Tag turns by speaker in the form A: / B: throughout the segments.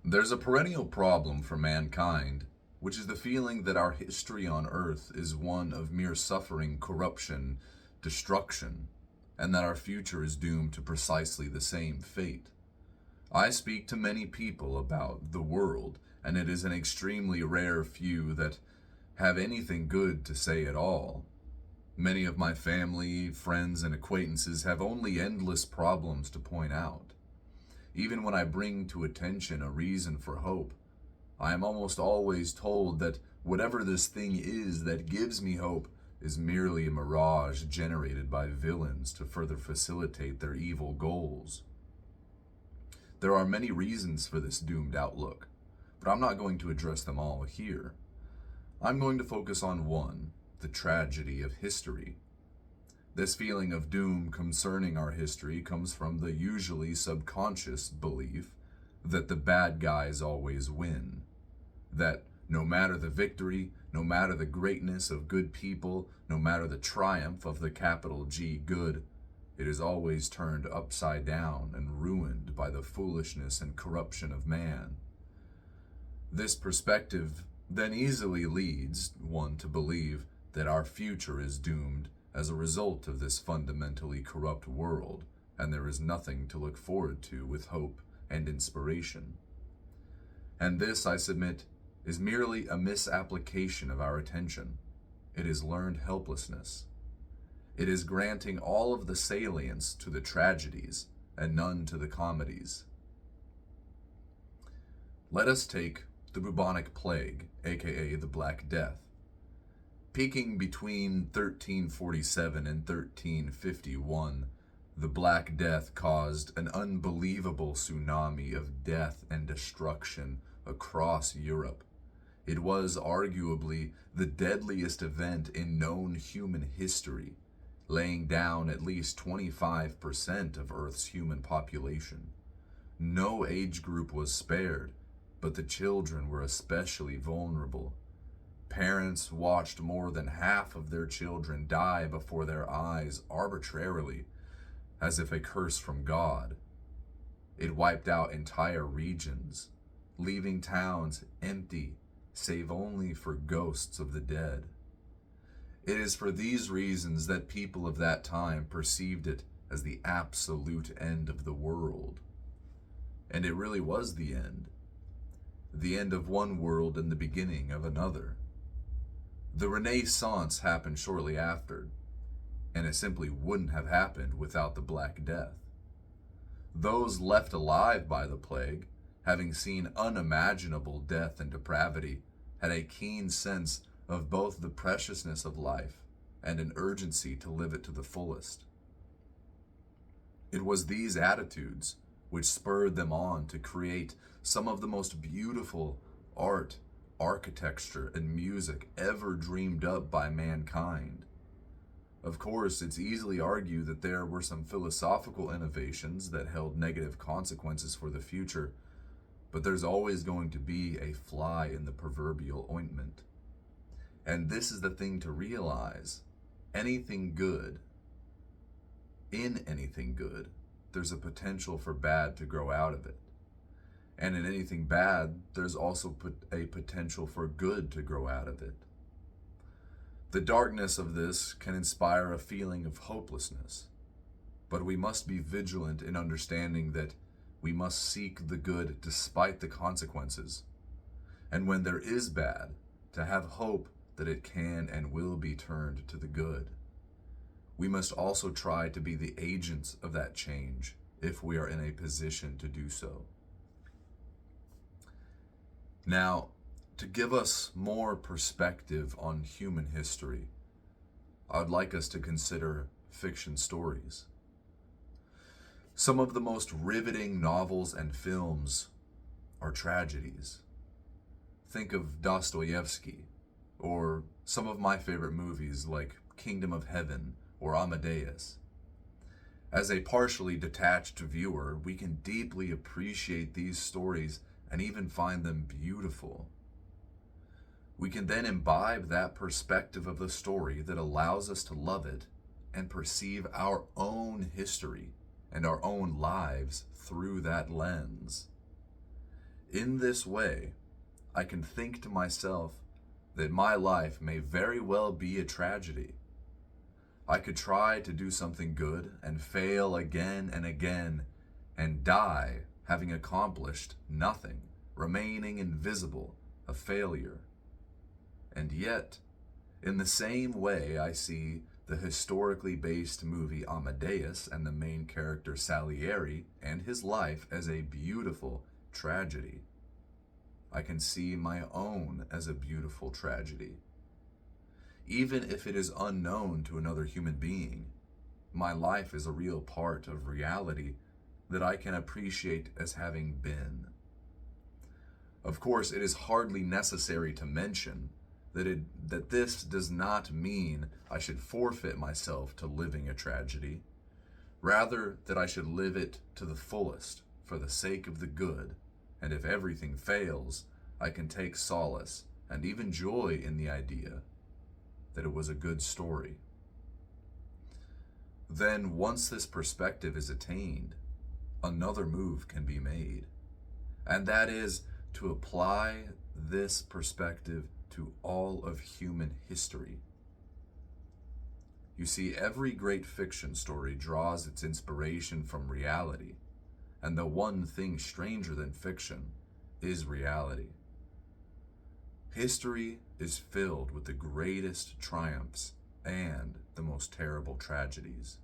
A: There's a perennial problem for mankind, which is the feeling that our history on earth is one of mere suffering, corruption, destruction, and that our future is doomed to precisely the same fate. I speak to many people about the world, and it is an extremely rare few that have anything good to say at all. Many of my family, friends, and acquaintances have only endless problems to point out. Even when I bring to attention a reason for hope, I am almost always told that whatever this thing is that gives me hope is merely a mirage generated by villains to further facilitate their evil goals. There are many reasons for this doomed outlook, but I'm not going to address them all here. I'm going to focus on one, the tragedy of history. This feeling of doom concerning our history comes from the usually subconscious belief that the bad guys always win. That no matter the victory, no matter the greatness of good people, no matter the triumph of the capital G good, it is always turned upside down and ruined by the foolishness and corruption of man. This perspective then easily leads one to believe that our future is doomed as a result of this fundamentally corrupt world, and there is nothing to look forward to with hope and inspiration. And this, I submit, is merely a misapplication of our attention. It is learned helplessness. It is granting all of the salience to the tragedies and none to the comedies. Let us take the bubonic plague, aka the Black Death. Peaking between 1347 and 1351, the Black Death caused an unbelievable tsunami of death and destruction across Europe. It was arguably the deadliest event in known human history, laying down at least 25% of Earth's human population. No age group was spared, but the children were especially vulnerable. Parents watched more than half of their children die before their eyes arbitrarily, as if a curse from God. It wiped out entire regions, leaving towns empty, save only for ghosts of the dead. It is for these reasons that people of that time perceived it as the absolute end of the world. And it really was the end. The end of one world and the beginning of another. The Renaissance happened shortly after, and it simply wouldn't have happened without the Black Death. Those left alive by the plague, having seen unimaginable death and depravity, had a keen sense of both the preciousness of life and an urgency to live it to the fullest. It was these attitudes which spurred them on to create some of the most beautiful art, architecture, and music ever dreamed up by mankind. Of course, it's easily argued that there were some philosophical innovations that held negative consequences for the future, but there's always going to be a fly in the proverbial ointment. And this is the thing to realize. Anything good, in anything good, there's a potential for bad to grow out of it. And in anything bad, there's also a potential for good to grow out of it. The darkness of this can inspire a feeling of hopelessness, but we must be vigilant in understanding that we must seek the good despite the consequences. And when there is bad, to have hope that it can and will be turned to the good. We must also try to be the agents of that change if we are in a position to do so. Now, to give us more perspective on human history, I would like us to consider fiction stories. Some of the most riveting novels and films are tragedies. Think of Dostoevsky, or some of my favorite movies like Kingdom of Heaven or Amadeus. As a partially detached viewer, we can deeply appreciate these stories and even find them beautiful. We can then imbibe that perspective of the story that allows us to love it and perceive our own history and our own lives through that lens. In this way, I can think to myself that my life may very well be a tragedy. I could try to do something good and fail again and again and die having accomplished nothing, remaining invisible, a failure. And yet, in the same way, I see the historically based movie Amadeus and the main character Salieri and his life as a beautiful tragedy. I can see my own as a beautiful tragedy. Even if it is unknown to another human being, my life is a real part of reality that I can appreciate as having been. Of course, it is hardly necessary to mention that this does not mean I should forfeit myself to living a tragedy, rather that I should live it to the fullest for the sake of the good, and if everything fails, I can take solace and even joy in the idea that it was a good story. Then, once this perspective is attained, another move can be made, and that is to apply this perspective to all of human history. You see, every great fiction story draws its inspiration from reality, and the one thing stranger than fiction is reality. History is filled with the greatest triumphs and the most terrible tragedies.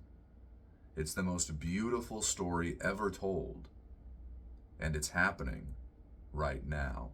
A: It's the most beautiful story ever told, and it's happening right now.